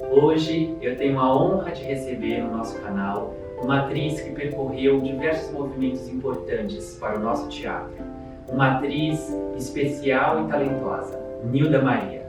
Hoje eu tenho a honra de receber no nosso canal uma atriz que percorreu diversos movimentos importantes para o nosso teatro. Uma atriz especial e talentosa, Nilda Maria.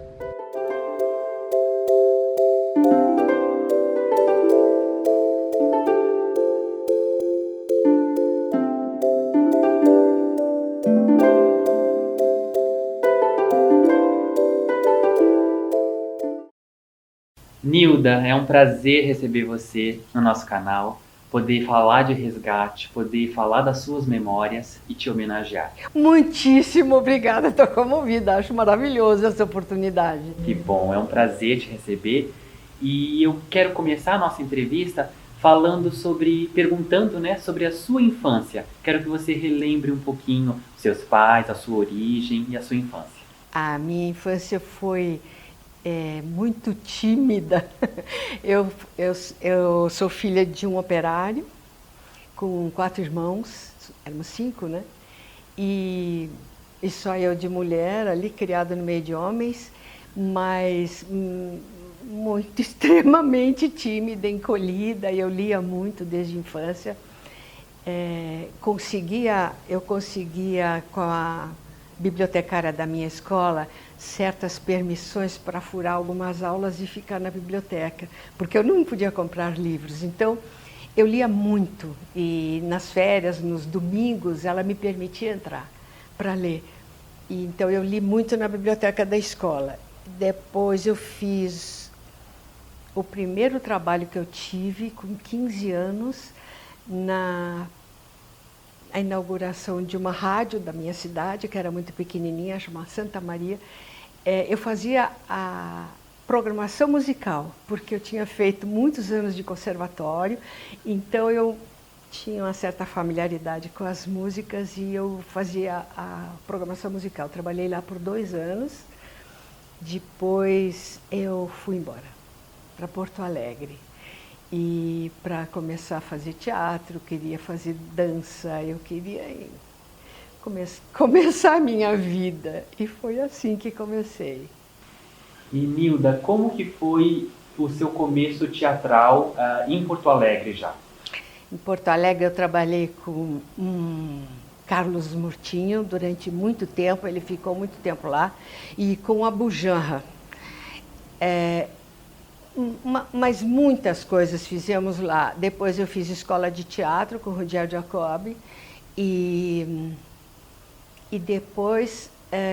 Nilda, é um prazer receber você no nosso canal, poder falar de resgate, poder falar das suas memórias e te homenagear. Muitíssimo obrigada, estou comovida, acho maravilhoso essa oportunidade. Que bom, é um prazer te receber e eu quero começar a nossa entrevista perguntando, sobre a sua infância. Quero que você relembre um pouquinho seus pais, a sua origem e a sua infância. A minha infância foi muito tímida. Eu sou filha de um operário com 4 irmãos, éramos 5, né? E só eu de mulher ali, criada no meio de homens, mas muito extremamente tímida, encolhida. Eu lia muito desde a infância. Eu conseguia com a bibliotecária da minha escola certas permissões para furar algumas aulas e ficar na biblioteca, porque eu não podia comprar livros. Então, eu lia muito e nas férias, nos domingos, ela me permitia entrar para ler. Então, eu li muito na biblioteca da escola. Depois, eu fiz o primeiro trabalho que eu tive com 15 anos a inauguração de uma rádio da minha cidade, que era muito pequenininha, chamada Santa Maria. Eu fazia a programação musical, porque eu tinha feito muitos anos de conservatório, então eu tinha uma certa familiaridade com as músicas e eu fazia a programação musical. Trabalhei lá por 2 anos, depois eu fui embora para Porto Alegre. E para começar a fazer teatro, queria fazer dança, eu queria começar a minha vida. E foi assim que comecei. E Nilda, como que foi o seu começo teatral em Porto Alegre já? Em Porto Alegre eu trabalhei com Carlos Murtinho durante muito tempo, ele ficou muito tempo lá, e com a Bujanra. Mas muitas coisas fizemos lá. Depois eu fiz escola de teatro com o Rudyard Jacob e depois,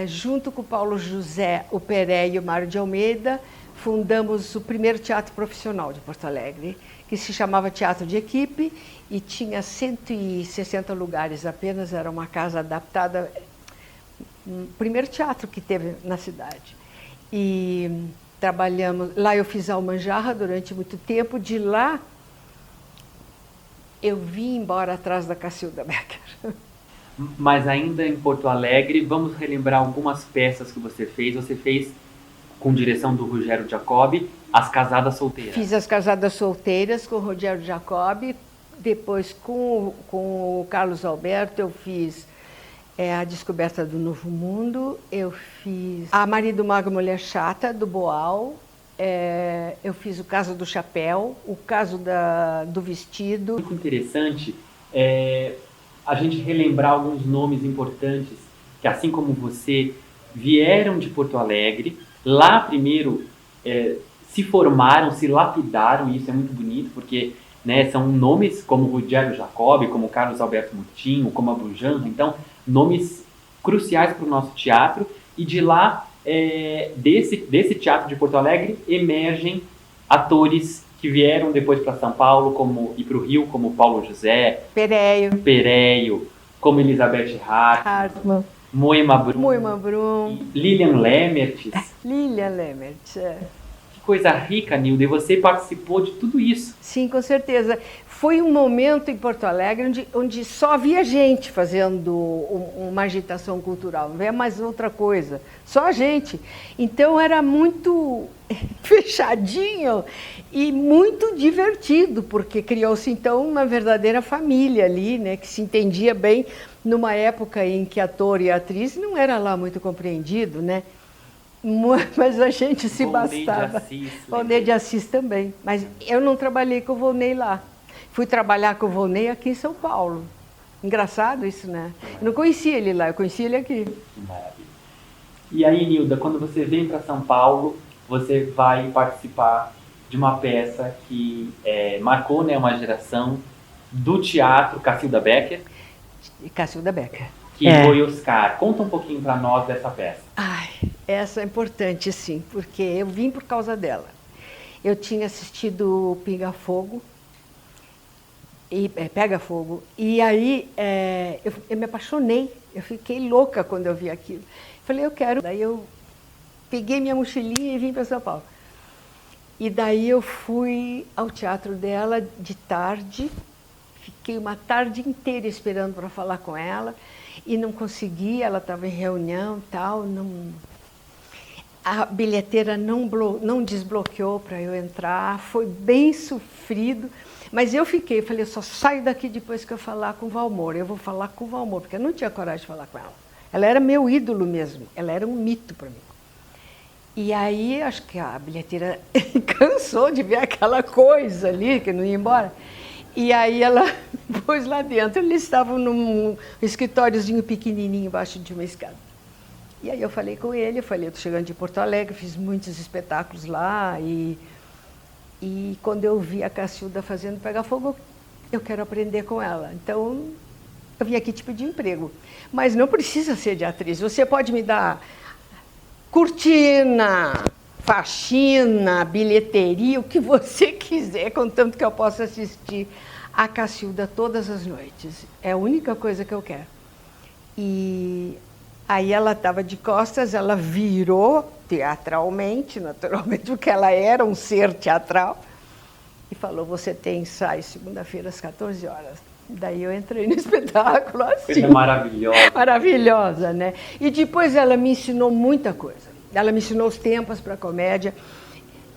junto com o Paulo José, o Peré e o Mário de Almeida, fundamos o primeiro teatro profissional de Porto Alegre, que se chamava Teatro de Equipe e tinha 160 lugares apenas, era uma casa adaptada, o primeiro teatro que teve na cidade. E trabalhamos, lá eu fiz Almanjarra durante muito tempo, de lá eu vim embora atrás da Cacilda Becker. Mas ainda em Porto Alegre, vamos relembrar algumas peças que você fez. Você fez, com direção do Rogério Jacob, As Casadas Solteiras. Fiz As Casadas Solteiras com o Rogério Jacob, depois com o Carlos Alberto eu fiz A Descoberta do Novo Mundo, eu fiz A Marido Mago Mulher Chata, do Boal, eu fiz O Caso do Chapéu, O Caso do Vestido. Muito interessante a gente relembrar alguns nomes importantes que, assim como você, vieram de Porto Alegre, lá primeiro se formaram, se lapidaram, e isso é muito bonito, porque são nomes como o Rogério Jacob, como o Carlos Alberto Murtinho, como a Bujanra, então nomes cruciais para o nosso teatro, e de lá, desse teatro de Porto Alegre, emergem atores que vieram depois para São Paulo e para o Rio, como Paulo José, Pereio, como Elizabeth Hartmann, Moema Brum, Lilian Lemertz. Lilian Lemertz, Que coisa rica, Nilda, e você participou de tudo isso. Sim, com certeza. Foi um momento em Porto Alegre onde só havia gente fazendo uma agitação cultural, não havia mais outra coisa, só a gente. Então era muito fechadinho e muito divertido, porque criou-se então uma verdadeira família ali, né, que se entendia bem numa época em que ator e atriz não era lá muito compreendido, né? Mas a gente se Volney de bastava. Assis, Volney de Assis também. Mas eu não trabalhei com o Volney lá. Fui trabalhar com o Volney aqui em São Paulo. Engraçado isso, né? Eu não conhecia ele lá, eu conhecia ele aqui. Que maravilha. E aí, Nilda, quando você vem para São Paulo, você vai participar de uma peça que marcou, né, uma geração do teatro Cacilda Becker. E Cacilda Becker. Que foi Oscar. Conta um pouquinho para nós dessa peça. Ai, essa é importante, sim, porque eu vim por causa dela. Eu tinha assistido Pinga Fogo, Pega Fogo, e aí eu me apaixonei, eu fiquei louca quando eu vi aquilo. Falei, eu quero. Daí eu peguei minha mochilinha e vim para São Paulo. E daí eu fui ao teatro dela de tarde, fiquei uma tarde inteira esperando para falar com ela, e não consegui, ela estava em reunião e tal, a bilheteira não desbloqueou para eu entrar, foi bem sofrido, mas eu falei, eu só saio daqui depois que eu falar com o Valmor, eu vou falar com o Valmor, porque eu não tinha coragem de falar com ela. Ela era meu ídolo mesmo, ela era um mito para mim. E aí, acho que a bilheteira cansou de ver aquela coisa ali, que não ia embora. E aí ela pôs lá dentro, eles estavam num escritóriozinho pequenininho embaixo de uma escada. E aí eu falei com ele, eu falei, eu estou chegando de Porto Alegre, fiz muitos espetáculos lá, e quando eu vi a Cacilda fazendo Pega Fogo, eu quero aprender com ela. Então, eu vim aqui te pedir emprego. Mas não precisa ser de atriz, você pode me dar cortina, faxina, bilheteria, o que você quiser, contanto que eu possa assistir a Cacilda todas as noites. É a única coisa que eu quero. E aí ela estava de costas, ela virou teatralmente, naturalmente, porque ela era um ser teatral, e falou, você tem ensaio segunda-feira às 14 horas. Daí eu entrei no espetáculo assim. Coisa maravilhosa. Maravilhosa, né? E depois ela me ensinou muita coisa. Ela me ensinou os tempos para comédia.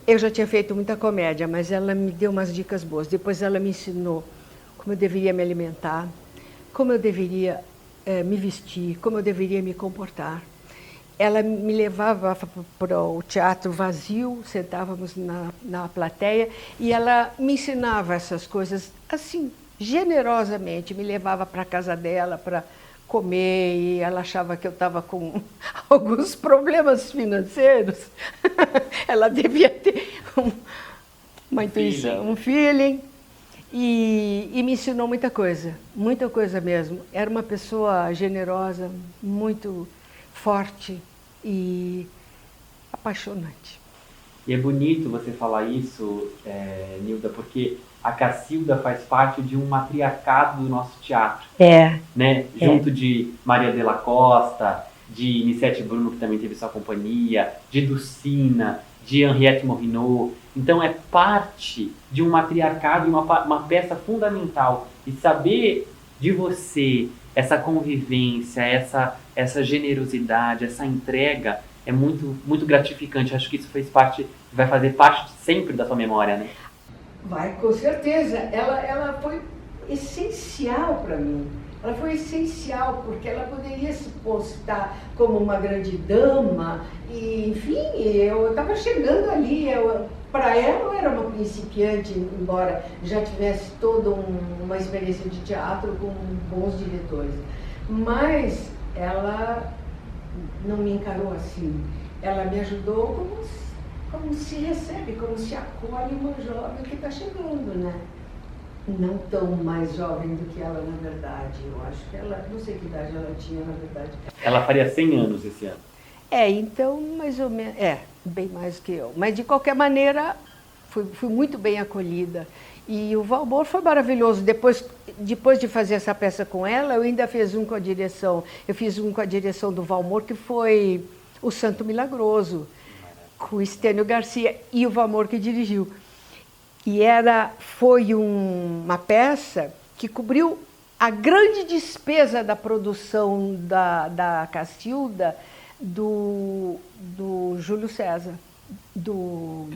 Eu já tinha feito muita comédia, mas ela me deu umas dicas boas. Depois ela me ensinou como eu deveria me alimentar, como eu deveria me vestir, como eu deveria me comportar. Ela me levava para o teatro vazio, sentávamos na plateia, e ela me ensinava essas coisas assim, generosamente, me levava para a casa dela para comer, e ela achava que eu estava com alguns problemas financeiros. Ela devia ter uma intuição, um feeling, e me ensinou muita coisa mesmo. Era uma pessoa generosa, muito forte e apaixonante. E é bonito você falar isso, Nilda, porque a Cacilda faz parte de um matriarcado do nosso teatro. Né? Junto de Maria de la Costa, de Nissete Bruno, que também teve sua companhia, de Dulcina, de Henriette Morinot. Então é parte de um matriarcado e uma peça fundamental. E saber de você essa convivência, essa generosidade, essa entrega é muito, muito gratificante. Acho que isso vai fazer parte sempre da sua memória, né? Vai, com certeza. Ela foi essencial para mim. Ela foi essencial porque ela poderia se postar como uma grande dama e, enfim, eu estava chegando ali. Para ela eu era uma principiante, embora já tivesse toda uma experiência de teatro com bons diretores. Mas ela não me encarou assim. Ela me ajudou como se recebe, como se acolhe uma jovem que está chegando, né? Não tão mais jovem do que ela, na verdade. Eu acho que ela, não sei que idade ela tinha, na verdade. Ela faria 100 anos esse ano. Então, mais ou menos, bem mais que eu. Mas, de qualquer maneira, fui muito bem acolhida. E o Valmor foi maravilhoso. Depois de fazer essa peça com ela, eu ainda fiz um com a direção. Eu fiz um com a direção do Valmor, que foi O Santo Milagroso, com o Estênio Garcia, e o Valmor que dirigiu. E foi uma peça que cobriu a grande despesa da produção da Cacilda, do Júlio César, do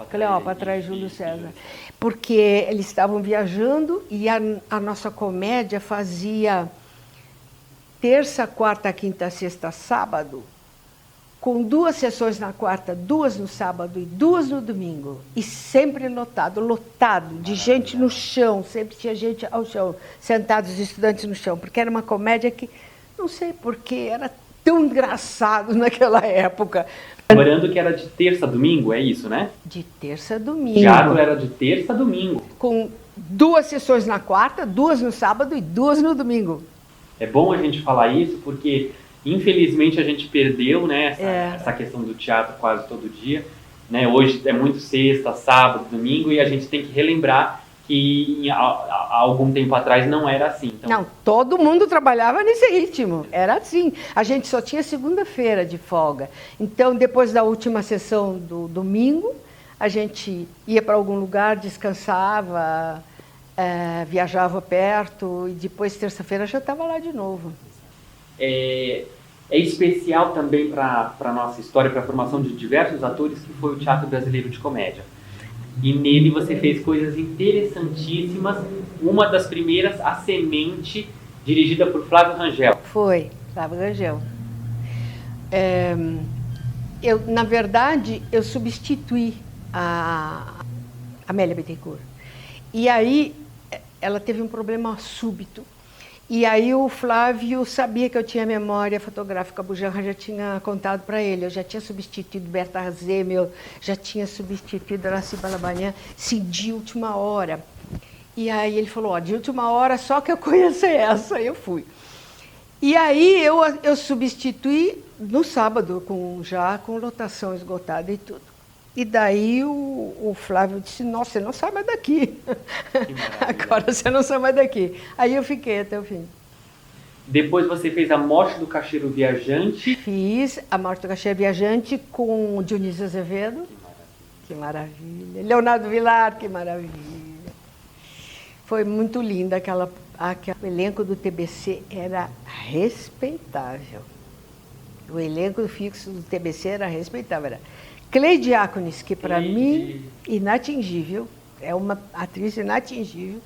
Cleópatra e Júlio César. Porque eles estavam viajando e a nossa comédia fazia terça, quarta, quinta, sexta, sábado, com 2 sessões na quarta, 2 no sábado e 2 no domingo. E sempre lotado, de gente no chão, sempre tinha gente ao chão, sentados os estudantes no chão, porque era uma comédia que, não sei porquê, era tão engraçado naquela época. Lembrando que era de terça a domingo, é isso, né? De terça a domingo. Teatro era de terça a domingo. Com 2 sessões na quarta, 2 no sábado e 2 no domingo. É bom a gente falar isso porque, infelizmente, a gente perdeu, né, essa questão do teatro quase todo dia. Né? Hoje é muito sexta, sábado, domingo, e a gente tem que relembrar que há algum tempo atrás não era assim. Então... Não, todo mundo trabalhava nesse ritmo, era assim. A gente só tinha segunda-feira de folga. Então, depois da última sessão do domingo, a gente ia para algum lugar, descansava, viajava perto, e depois, terça-feira, já estava lá de novo. É especial também para a nossa história, para a formação de diversos atores, que foi o Teatro Brasileiro de Comédia. E nele você fez coisas interessantíssimas. Uma das primeiras, A Semente, dirigida por Flávio Rangel. Foi, Flávio Rangel. Na verdade, eu substituí a Amélia Bittencourt. E aí, ela teve um problema súbito. E aí o Flávio sabia que eu tinha memória fotográfica, a Bujanra já tinha contado para ele, eu já tinha substituído Berta Zemel, já tinha substituído Aracy Balabanian, sim, de última hora. E aí ele falou, de última hora só que eu conheço essa, eu fui. E aí eu substituí no sábado, já com lotação esgotada e tudo. E daí o Flávio disse, nossa, você não sai mais daqui. Agora você não sai mais daqui. Aí eu fiquei até o fim. Depois você fez A Morte do Caixeiro Viajante. Fiz A Morte do Caixeiro Viajante com o Dionísio Azevedo. Que maravilha. Leonardo Vilar, que maravilha. Foi muito linda o elenco do TBC era respeitável. O elenco fixo do TBC era respeitável. Era Cleide Diáconis, que para mim, inatingível, é uma atriz inatingível.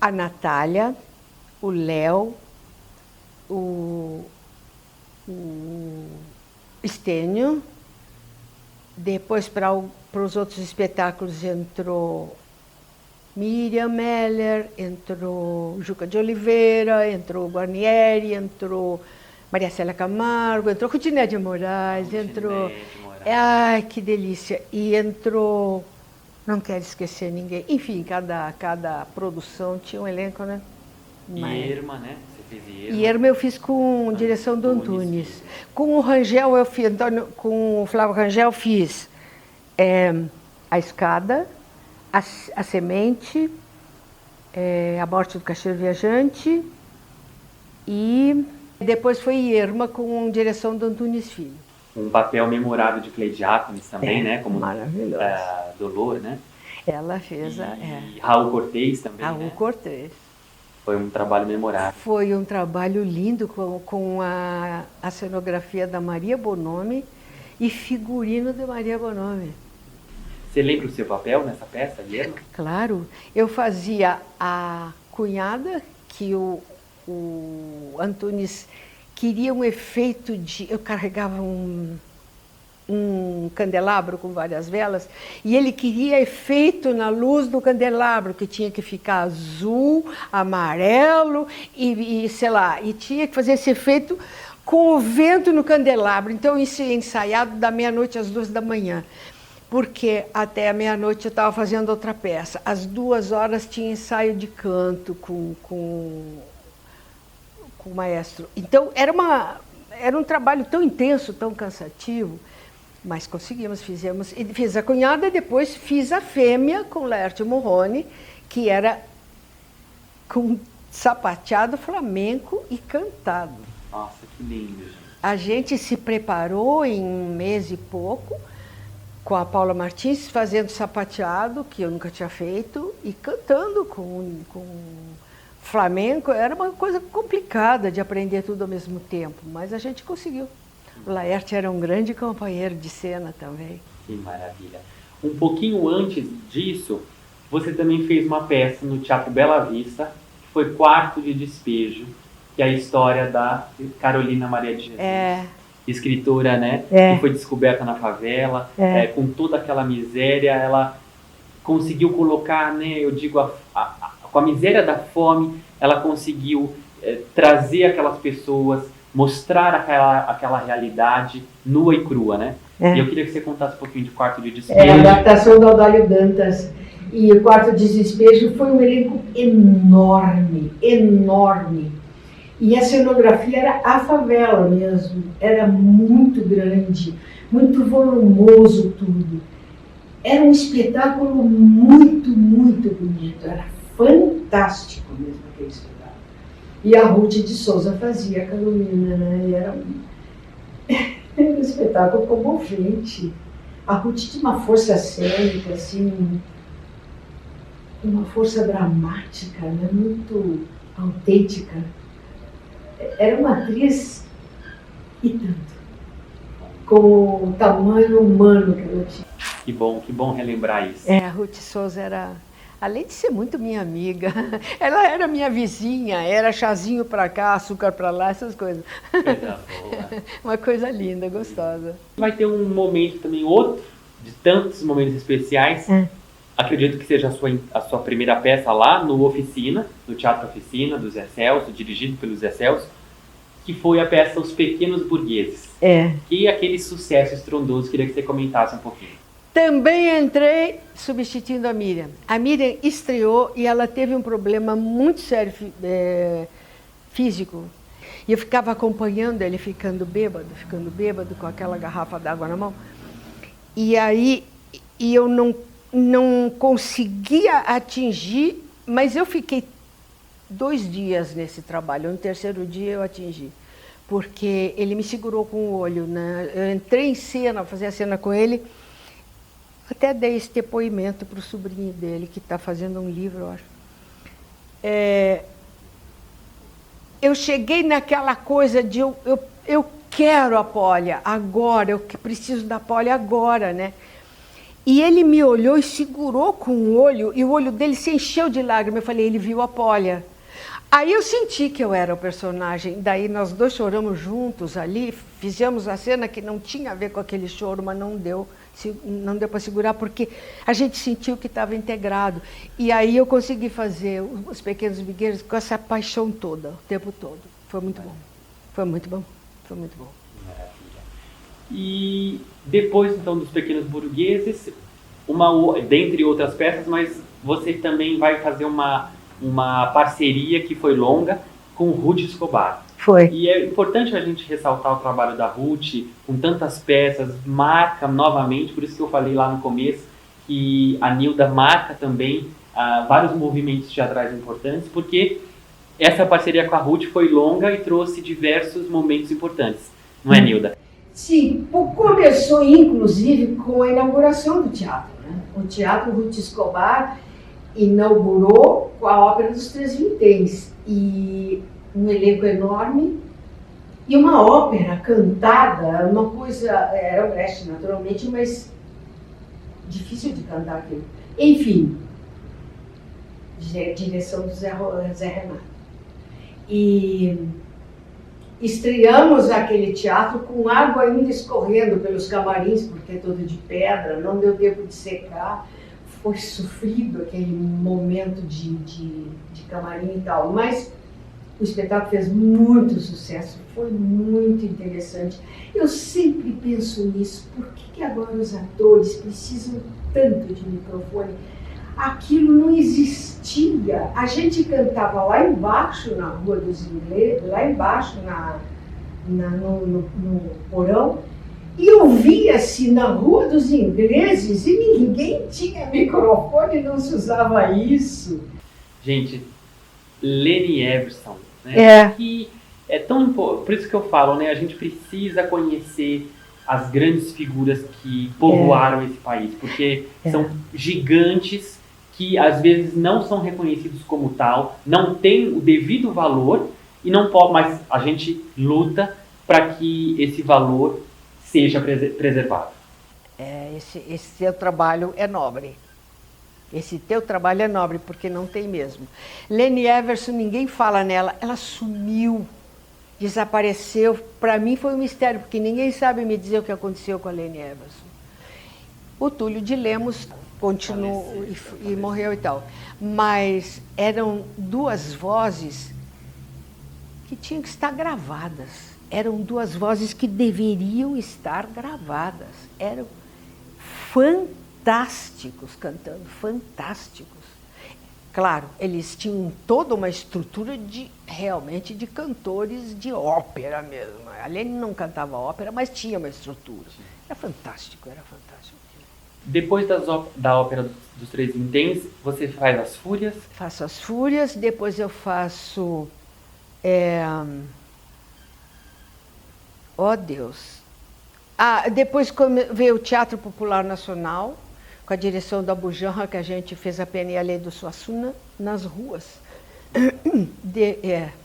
A Natália, o Léo, o Estênio. Depois, para os outros espetáculos, entrou Miriam Meller, entrou Juca de Oliveira, entrou Guarnieri, entrou Maria Célia Camargo, entrou Rutinete de Moraes, entrou... Ai, que delícia! E entrou, não quero esquecer ninguém, enfim, cada produção tinha um elenco, né? Irma, né? Você fez Irma. Irma eu fiz com direção do Antunes. Com o Rangel, eu fiz, com o Flávio Rangel, fiz A Escada, a Semente, A Morte do Caixeiro Viajante e depois foi Irma com direção do Antunes Filho. Um papel memorável de Cleide Diáconis também, né? Como Dolor, né? Ela fez e Raul Cortez também, Raul Cortez. Foi um trabalho memorável. Foi um trabalho lindo com a cenografia da Maria Bonomi e figurino da Maria Bonomi. Você lembra o seu papel nessa peça, Irma? Claro. Eu fazia a cunhada, que o Antunes queria um efeito de... Eu carregava um candelabro com várias velas, e ele queria efeito na luz do candelabro, que tinha que ficar azul, amarelo, e sei lá, e tinha que fazer esse efeito com o vento no candelabro. Então, isso ia ensaiado da meia-noite às 2 da manhã, porque até a meia-noite eu estava fazendo outra peça. Às 2 horas tinha ensaio de canto com o maestro. Então, era um trabalho tão intenso, tão cansativo, mas conseguimos, fizemos. E fiz a cunhada e depois fiz a fêmea com Laerte Morrone, que era com sapateado flamenco e cantado. Nossa, que lindo, gente. A gente se preparou em 1 mês e pouco, com a Paula Martins, fazendo sapateado, que eu nunca tinha feito, e cantando com flamenco. Era uma coisa complicada de aprender tudo ao mesmo tempo, mas a gente conseguiu. O Laerte era um grande companheiro de cena também. Que maravilha. Um pouquinho antes disso, você também fez uma peça no Teatro Bela Vista, que foi Quarto de Despejo, que é a história da Carolina Maria de Jesus. escritora, né, que foi descoberta na favela, com toda aquela miséria, ela conseguiu colocar, né, eu digo, com a miséria da fome, ela conseguiu trazer aquelas pessoas, mostrar aquela realidade nua e crua, né? E eu queria que você contasse um pouquinho de Quarto de Despejo. A adaptação do Audálio Dantas. E o Quarto de Despejo foi um elenco enorme, enorme. E a cenografia era a favela mesmo, era muito grande, muito volumoso tudo. Era um espetáculo muito, muito bonito, era fantástico mesmo aquele espetáculo. E a Ruth de Souza fazia a Carolina, né? E era um espetáculo comovente. A Ruth tinha uma força cênica, assim, uma força dramática, né? Muito autêntica. Era uma atriz e tanto, com o tamanho humano que ela tinha. Que bom relembrar isso. A Ruth Souza era, além de ser muito minha amiga, ela era minha vizinha, era chazinho para cá, açúcar para lá, essas coisas. Coisa boa. Uma coisa linda, gostosa. Vai ter um momento também, outro, de tantos momentos especiais. Acredito que seja a sua primeira peça lá no Oficina, no Teatro Oficina, do Zé Celso, dirigido pelo Zé Celso, que foi a peça Os Pequenos Burgueses. E aquele sucesso estrondoso, queria que você comentasse um pouquinho. Também entrei substituindo a Miriam. A Miriam estreou e ela teve um problema muito sério físico. E eu ficava acompanhando ele ficando bêbado com aquela garrafa d'água na mão. E aí eu não conseguia atingir, mas eu fiquei 2 dias nesse trabalho. No terceiro dia eu atingi, porque ele me segurou com o olho, né? Eu entrei em cena, fazia a cena com ele, até dei esse depoimento para o sobrinho dele, que está fazendo um livro, eu acho. Eu cheguei naquela coisa de eu quero a Pólia agora, eu preciso da Pólia agora, né? E ele me olhou e segurou com o olho, e o olho dele se encheu de lágrimas. Eu falei, ele viu a Pólia. Aí eu senti que eu era o personagem, daí nós dois choramos juntos ali, fizemos a cena que não tinha a ver com aquele choro, mas não deu para segurar, porque a gente sentiu que estava integrado. E aí eu consegui fazer Os Pequenos Burgueses com essa paixão toda, o tempo todo. Foi muito bom, foi muito bom, foi muito bom. Maravilha. E depois, então, dos Pequenos Burgueses, dentre outras peças, mas você também vai fazer uma parceria que foi longa com Ruth Escobar. Foi. E é importante a gente ressaltar o trabalho da Ruth, com tantas peças, marca novamente, por isso que eu falei lá no começo, que a Nilda marca também vários movimentos teatrais importantes, porque essa parceria com a Ruth foi longa e trouxe diversos momentos importantes. Não é, Nilda? Sim, começou inclusive com a inauguração do teatro, né? O Teatro Ruth Escobar inaugurou com a Ópera dos Três Vinténs, e um elenco enorme, e uma ópera cantada, uma coisa, era o Brecht naturalmente, mas difícil de cantar aquilo. Enfim, direção do Zé Renato. E estreamos aquele teatro com água ainda escorrendo pelos camarins, porque é todo de pedra, não deu tempo de secar. Foi sofrido aquele momento de camarim e tal, mas o espetáculo fez muito sucesso, foi muito interessante. Eu sempre penso nisso, por que agora os atores precisam tanto de microfone? Aquilo não existia. A gente cantava lá embaixo na Rua dos Ingleses, lá embaixo no porão, e ouvia-se na Rua dos Ingleses e ninguém tinha microfone, não se usava isso. Gente, Leni Everson, né? Que é tão importante, por isso que eu falo, né? A gente precisa conhecer as grandes figuras que povoaram esse país, porque são gigantes que às vezes não são reconhecidos como tal, não têm o devido valor e não pode, mas a gente luta para que esse valor seja preservado. Esse seu trabalho é nobre. Esse teu trabalho é nobre, porque não tem mesmo. Leni Everson, ninguém fala nela, ela sumiu. desapareceu. Para mim foi um mistério, porque ninguém sabe me dizer o que aconteceu com a Lene Everson. O Túlio de Lemos continuou e morreu e tal. Mas eram duas vozes que tinham que estar gravadas. Eram duas vozes que deveriam estar gravadas. Eram fantásticos cantando, fantásticos. Claro, eles tinham toda uma estrutura realmente de cantores de ópera mesmo. A Lene não cantava ópera, mas tinha uma estrutura. Era fantástico, era fantástico. Depois da ópera dos Três Vinténs, você faz As Fúrias? Faço As Fúrias, depois eu faço... Oh, Deus! Depois veio o Teatro Popular Nacional, com a direção da Bujanra, que a gente fez a Pena e a Lei do Suassuna nas ruas.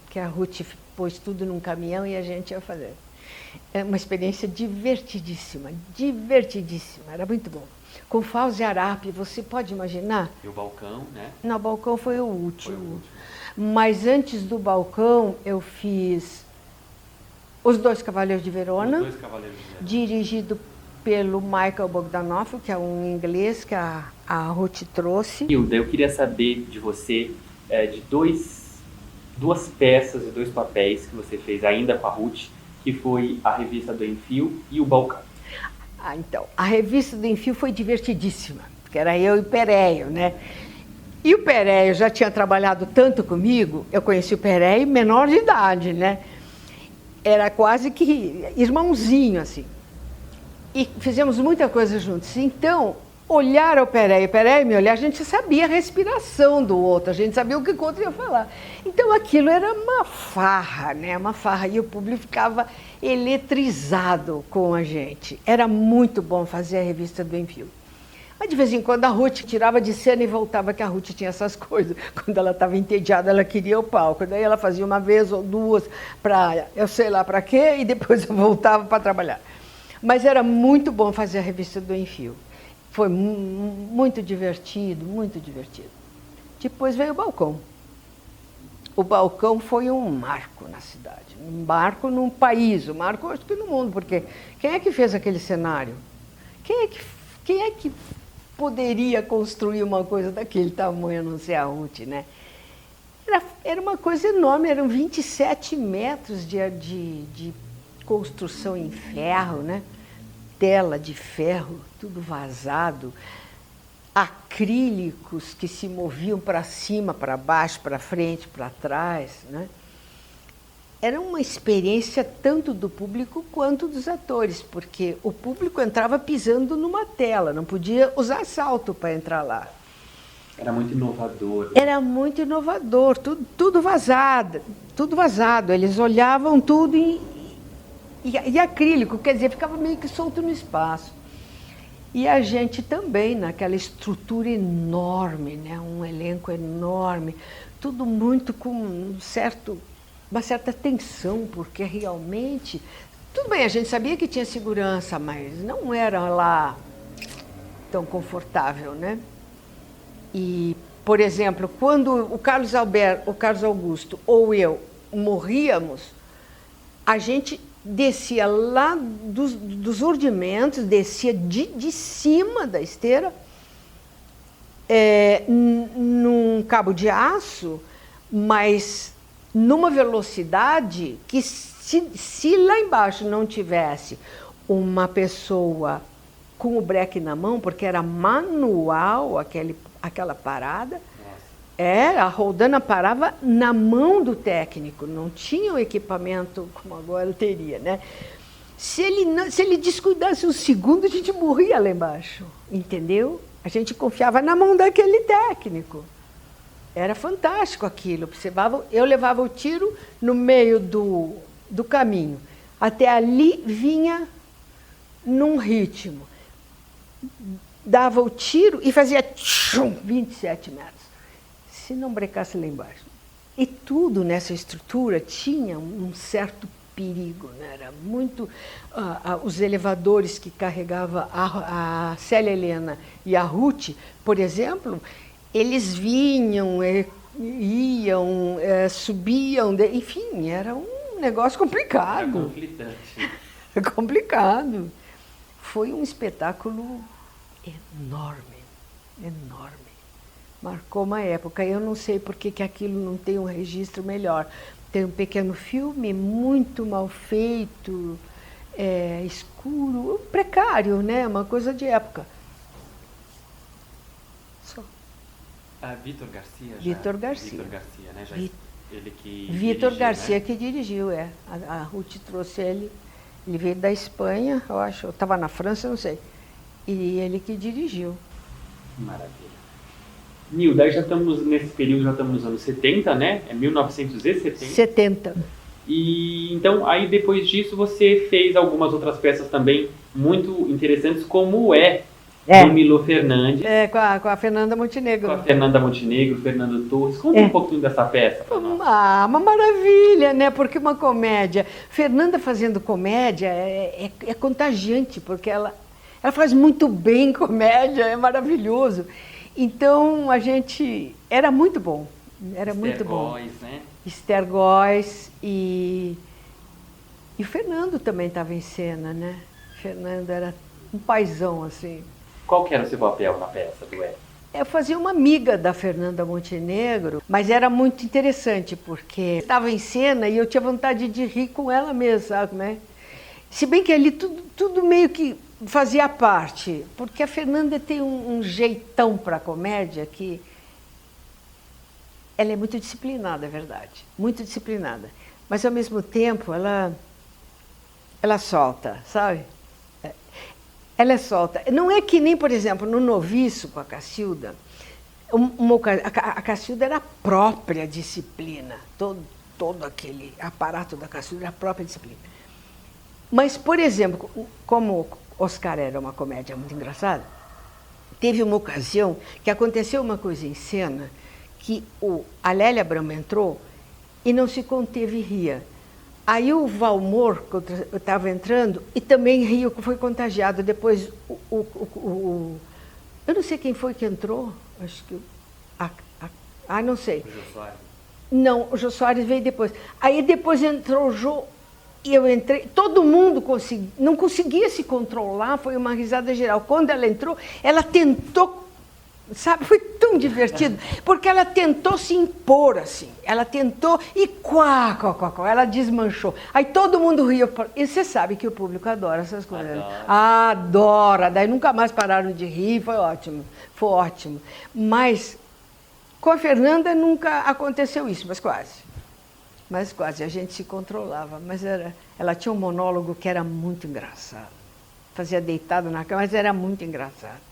Que a Ruth pôs tudo num caminhão e a gente ia fazer. É uma experiência divertidíssima, divertidíssima, era muito bom. Com Fauzi Arap, você pode imaginar? E o Balcão, né? Não, o Balcão foi o último. Mas antes do Balcão, eu fiz Os Dois Cavaleiros de Verona, dirigido pelo Michael Bogdanoff, que é um inglês que a Ruth trouxe. Hilda, eu queria saber de você de duas peças e dois papéis que você fez ainda com a Ruth, que foi a Revista do Enfio e o Balcão. Então, a Revista do Enfio foi divertidíssima, porque era eu e o Pereio, né? E o Pereio já tinha trabalhado tanto comigo, eu conheci o Pereio menor de idade, né? Era quase que irmãozinho, assim. E fizemos muita coisa juntos. Então, olhar ao Pereio me olhar, a gente sabia a respiração do outro, a gente sabia o que o outro ia falar. Então, aquilo era uma farra, né? Uma farra. E o público ficava eletrizado com a gente. Era muito bom fazer a Revista do Enfio. Mas, de vez em quando, a Ruth tirava de cena e voltava, que a Ruth tinha essas coisas. Quando ela estava entediada, ela queria o palco. Daí ela fazia uma vez ou duas para, eu sei lá para quê, e depois eu voltava para trabalhar. Mas era muito bom fazer a Revista do Enfio. Foi muito divertido, muito divertido. Depois veio o Balcão. O Balcão foi um marco na cidade, um marco num país, um marco acho que no mundo, porque quem é que fez aquele cenário? Quem é que poderia construir uma coisa daquele tamanho, a não ser a Ruth, né? Era uma coisa enorme, eram 27 metros de construção em ferro, né? Tela de ferro, tudo vazado, acrílicos que se moviam para cima, para baixo, para frente, para trás, né? Era uma experiência tanto do público quanto dos atores, porque o público entrava pisando numa tela, não podia usar salto para entrar lá. Era muito inovador. Era muito inovador, tudo vazado, tudo vazado. Eles olhavam tudo e acrílico, quer dizer, ficava meio que solto no espaço. E a gente também, naquela estrutura enorme, né? Um elenco enorme, tudo muito com uma certa tensão, porque realmente... Tudo bem, a gente sabia que tinha segurança, mas não era lá tão confortável, né? E, por exemplo, quando o Carlos Augusto ou eu morríamos, a gente descia lá dos urdimentos, descia de cima da esteira, num cabo de aço, mas numa velocidade que, se lá embaixo não tivesse uma pessoa com o breque na mão, porque era manual aquela parada, a roldana parava na mão do técnico, não tinha o equipamento como agora teria, né? Se ele descuidasse um segundo, a gente morria lá embaixo, entendeu? A gente confiava na mão daquele técnico. Era fantástico aquilo. Eu levava o tiro no meio do caminho. Até ali vinha num ritmo. Dava o tiro e fazia 27 metros. Se não brecasse lá embaixo. E tudo nessa estrutura tinha um certo perigo, né? Era muito... os elevadores que carregavam a Célia Helena e a Ruth, por exemplo, eles vinham, iam, subiam, enfim, era um negócio complicado. Era conflitante. Complicado. Foi um espetáculo enorme, enorme. Marcou uma época. Eu não sei por que aquilo não tem um registro melhor. Tem um pequeno filme muito mal feito, escuro, precário, né? Uma coisa de época. Só. Vitor Garcia já. Vitor Garcia. Vitor Garcia, né? Ele que Vitor dirigiu, Garcia, né? que dirigiu, A Ruth trouxe ele. Ele veio da Espanha, eu acho. Eu estava na França, não sei. E ele que dirigiu. Maravilha. Nilda, aí já estamos nesse período, já estamos nos anos 70, né? É 1970. 70. E então, aí depois disso, você fez algumas outras peças também muito interessantes, como do Milo Fernandes. Com a Fernanda Montenegro. Com a Fernanda Montenegro, Fernando Torres. Conta um pouquinho dessa peça pra nós. Uma maravilha, né? Porque uma comédia. Fernanda fazendo comédia é contagiante, porque ela faz muito bem comédia, é maravilhoso. Então, a gente... Era muito bom. Era muito bom. Góes, né? Esther Góes e o Fernando também estava em cena, né? Fernando era um paizão, assim. Qual que era o seu papel na peça do Eu fazia uma amiga da Fernanda Montenegro, mas era muito interessante, porque estava em cena e eu tinha vontade de rir com ela mesma, sabe, né? Se bem que ali tudo meio que fazia parte, porque a Fernanda tem um jeitão para a comédia que ela é muito disciplinada, é verdade, muito disciplinada, mas ao mesmo tempo ela solta, sabe? Ela é solta. Não é que nem, por exemplo, no Noviço com a Cacilda, a Cacilda era a própria disciplina, todo aquele aparato da Cacilda era a própria disciplina. Mas, por exemplo, como Oscar era uma comédia muito engraçada, teve uma ocasião que aconteceu uma coisa em cena que a Lélia Abramo entrou e não se conteve e ria. Aí o Valmor estava entrando e também riu, foi contagiado. Depois, eu não sei quem foi que entrou, acho que... não sei. O Jô Soares. Não, o Jô Soares veio depois. Aí depois entrou o Jô e eu entrei. Todo mundo não conseguia se controlar, foi uma risada geral. Quando ela entrou, ela tentou... Sabe, foi tão divertido, porque ela tentou se impor, assim. Ela tentou e ela desmanchou. Aí todo mundo riu. E você sabe que o público adora essas coisas. Adora. Daí nunca mais pararam de rir, foi ótimo. Foi ótimo. Mas com a Fernanda nunca aconteceu isso, mas quase. Mas quase, a gente se controlava. Mas ela tinha um monólogo que era muito engraçado. Fazia deitado na cama, mas era muito engraçado.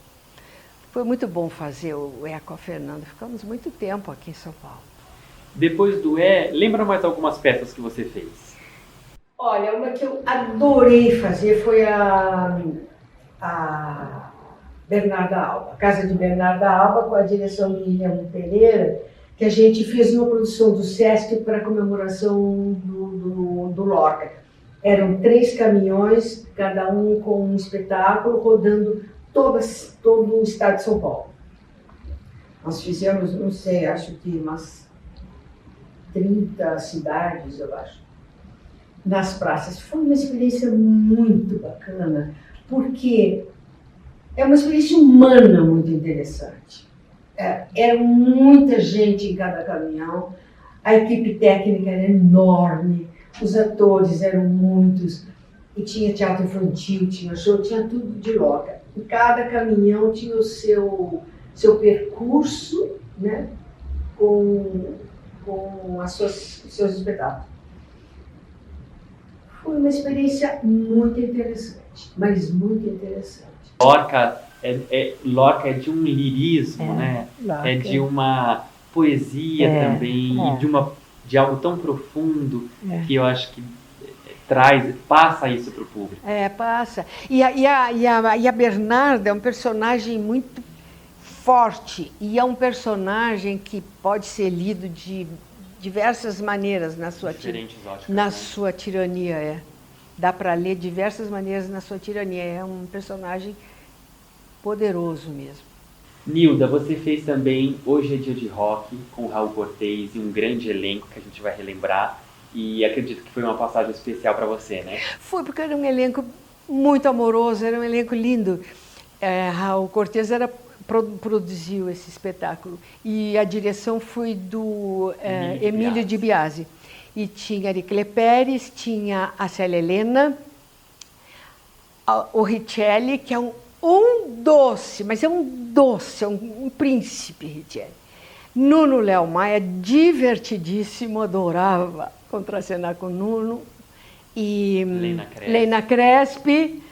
Foi muito bom fazer o com a Fernanda. Ficamos muito tempo aqui em São Paulo. Depois do lembra mais algumas peças que você fez? Olha, uma que eu adorei fazer foi a Bernarda Alba, a Casa de Bernarda Alba, com a direção do William Pereira, que a gente fez uma produção do Sesc para a comemoração do Lorca. Eram 3 caminhões, cada um com um espetáculo, rodando todo o estado de São Paulo. Nós fizemos, não sei, acho que umas 30 cidades, eu acho, nas praças. Foi uma experiência muito bacana, porque é uma experiência humana muito interessante. Era muita gente em cada caminhão, a equipe técnica era enorme, os atores eram muitos, e tinha teatro infantil, tinha show, tinha tudo de Lorca. E cada caminhão tinha o seu percurso, né, com os seus espetáculos. Foi uma experiência muito interessante, mas muito interessante. Lorca é de um lirismo, né? Lorca. É de uma poesia também, e de algo tão profundo que eu acho que passa isso para o público. Passa. E a Bernarda é um personagem muito forte, e é um personagem que pode ser lido de diversas maneiras na sua sua tirania. Dá para ler diversas maneiras na sua tirania. É um personagem poderoso mesmo. Nilda, você fez também Hoje é Dia de Rock, com o Raul Cortez e um grande elenco que a gente vai relembrar. e acredito que foi uma passagem especial para você, né? Foi porque era um elenco muito amoroso, era um elenco lindo. Raul Cortez produziu esse espetáculo e a direção foi do Emílio de Biasi. E tinha Aricle Pérez, tinha a Célia Helena, o Richelli, que é um doce, mas é um doce, é um príncipe, Richelli. Nuno Léo Maia, divertidíssimo, adorava contracenar com Nuno. E Lena Crespi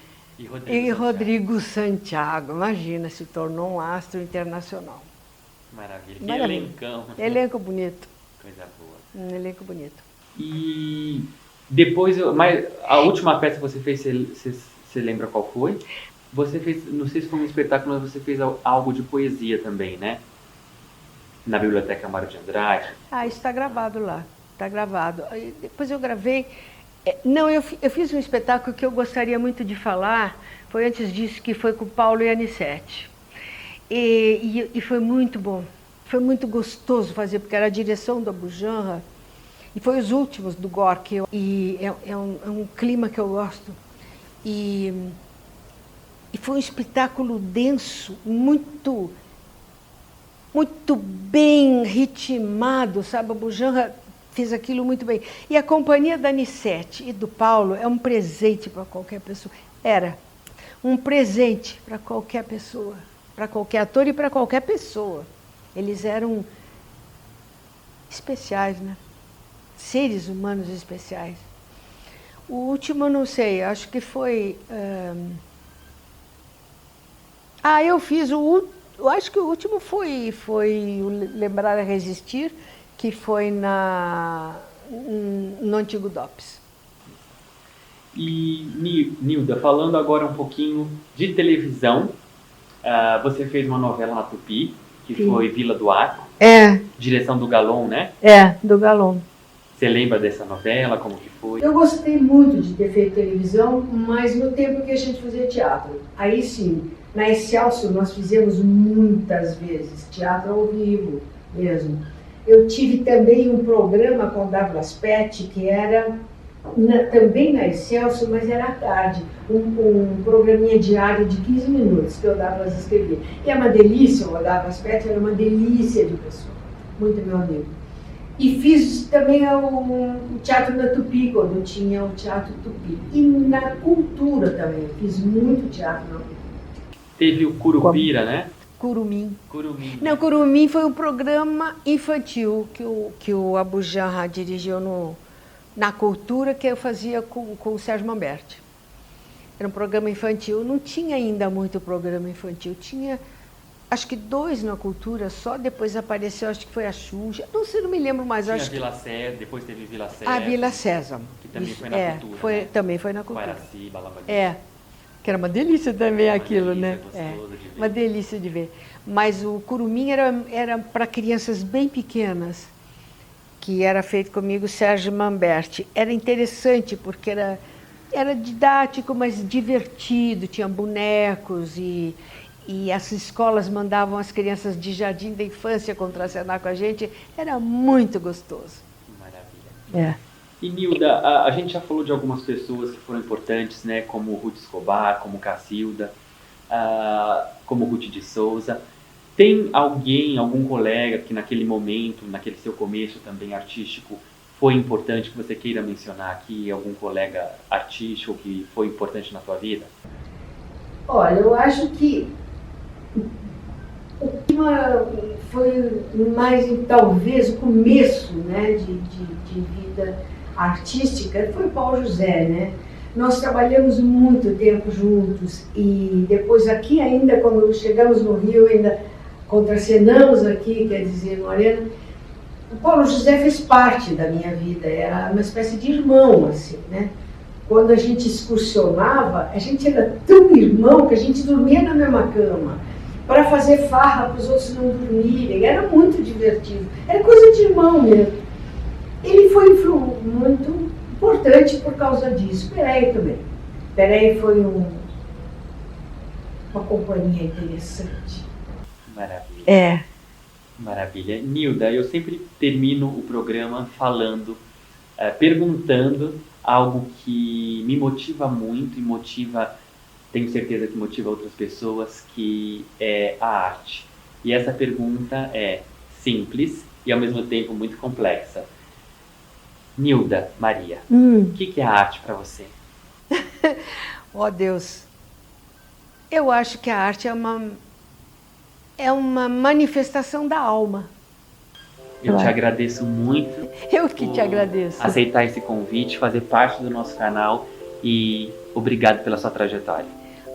e Rodrigo Santiago. Imagina, se tornou um astro internacional. Maravilha. Que elencão. Elenco bonito. Coisa boa. Um elenco bonito. E depois, a última peça que você fez, você lembra qual foi? Você fez, não sei se foi um espetáculo, mas você fez algo de poesia também, né? Na Biblioteca Mário de Andrade. Isso está gravado lá. Está gravado. Depois eu gravei... Não, eu fiz um espetáculo que eu gostaria muito de falar, foi antes disso, que foi com o Paulo e a Anissete. E foi muito bom, foi muito gostoso fazer, porque era a direção do Abujanra, e foi os últimos do Gorky, e é um clima que eu gosto. E foi um espetáculo denso, muito bem ritmado, sabe? A Abujanra fez aquilo muito bem. E a companhia da Anissete e do Paulo é um presente para qualquer pessoa. Era um presente para qualquer pessoa, para qualquer ator e para qualquer pessoa. Eles eram especiais, né? Seres humanos especiais. O último, eu não sei, acho que foi... eu fiz eu acho que o último foi o Lembrar a Resistir, que foi no antigo DOPS. E, Nilda, falando agora um pouquinho de televisão, você fez uma novela na Tupi, que Sim. foi Vila do Arco. Direção do Galon, né? Do Galon. Você lembra dessa novela, como que foi? Eu gostei muito de ter feito televisão, mas no tempo que a gente fazia teatro. Aí sim, na Excelsior nós fizemos muitas vezes teatro ao vivo mesmo. Eu tive também um programa com o Douglas Pett, que era também na Excelsior, mas era à tarde. Um programinha diário de 15 minutos que o Douglas escrevia. E é uma delícia, o Douglas Pett era uma delícia de pessoa. Muito meu amigo. E fiz também o teatro da Tupi, quando tinha o Teatro Tupi. E na cultura também, fiz muito teatro na Tupi. Teve o Curupira, né? Curumim. Não, Curumim foi um programa infantil que o Abujanra dirigiu na cultura, que eu fazia com o Sérgio Mamberti. Era um programa infantil, não tinha ainda muito programa infantil, tinha acho que 2 na cultura só, depois apareceu, acho que foi a Xuxa, não me lembro mais. Tinha acho Vila César, depois teve Vila César. A Vila César. Que também foi na cultura, né? Também foi na cultura. Guaraci, Balabadi. Que era uma delícia também aquilo, delícia, né? gostoso de ver. Uma delícia de ver. Mas o Curumim era para crianças bem pequenas, que era feito comigo, Sérgio Mamberti. Era interessante, porque era didático, mas divertido, tinha bonecos e as escolas mandavam as crianças de jardim da infância contracenar com a gente. Era muito gostoso. Maravilha. E, Nilda, a gente já falou de algumas pessoas que foram importantes, né, como Ruth Escobar, como Cacilda, como Ruth de Souza. Tem algum colega que naquele momento, naquele seu começo também artístico, foi importante, que você queira mencionar aqui, algum colega artístico que foi importante na tua vida? Olha, eu acho que o que foi mais, talvez, o começo, né, de vida artística foi Paulo José, né? Nós trabalhamos muito tempo juntos e depois aqui ainda, quando chegamos no Rio, ainda contracenamos aqui, quer dizer, Morena. O Paulo José fez parte da minha vida, era uma espécie de irmão, assim, né? Quando a gente excursionava, a gente era tão irmão que a gente dormia na mesma cama, para fazer farra para os outros não dormirem, era muito divertido, era coisa de irmão mesmo. Ele foi muito importante por causa disso. Perey também. Perey foi uma companhia interessante. Maravilha. Maravilha. Nilda, eu sempre termino o programa falando perguntando algo que me motiva muito e motiva, tenho certeza que motiva outras pessoas, que é a arte. E essa pergunta é simples e ao mesmo tempo muito complexa. Nilda Maria, o que é a arte para você? Ó Deus, eu acho que a arte é uma manifestação da alma. Eu te agradeço muito. Eu que te agradeço. Aceitar esse convite, fazer parte do nosso canal e obrigado pela sua trajetória.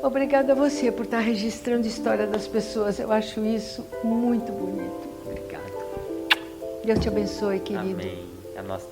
Obrigada a você por estar registrando a história das pessoas. Eu acho isso muito bonito. Obrigada. Deus te abençoe, querido. Amém. A nós